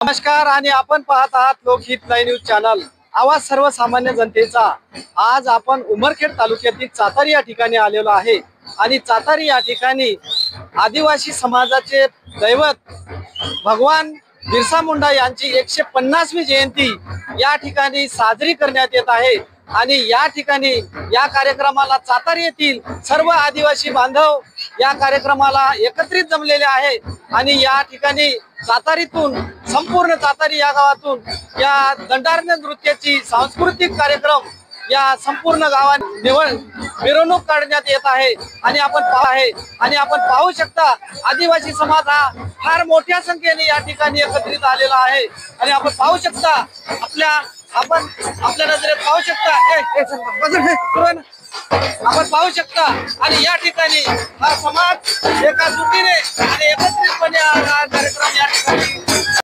नमस्कार आणि आपण पाहत आहात लोकहित लाईव्ह न्यूज चॅनल, आवाज सर्वसामान्य जनतेचा। आज आपण उमरखेड तालुक्यातील चातारी या ठिकाणी आलेलो आहे आणि चातारी या ठिकाणी आदिवासी समाजाचे दैवत भगवान बिरसा मुंडा यांची 150वी जयंती या ठिकाणी साजरी करण्यात येत आहे। आणि या ठिकाणी या कार्यक्रमाला चातारी येथील सर्व आदिवासी बांधव या कार्यक्रमाला एकत्रित जमलेले आहे आणि या ठिकाणी चातारीतून संपूर्ण चातारी या गावातून या दंडारण्य नृत्याची सांस्कृतिक कार्यक्रम या संपूर्ण गावात मिरवणूक काढण्यात येत आहे। आणि आपण पाहू शकता आदिवासी समाज हा फार मोठ्या संख्येने या ठिकाणी एकत्रित आलेला आहे। आणि आपण पाहू शकता आपण आपल्या नजरेत पाहू शकता आपण पाहू शकता आणि या ठिकाणी हा समाज एका जुटीने आणि एकत्रितपणे हा कार्यक्रम या ठिकाणी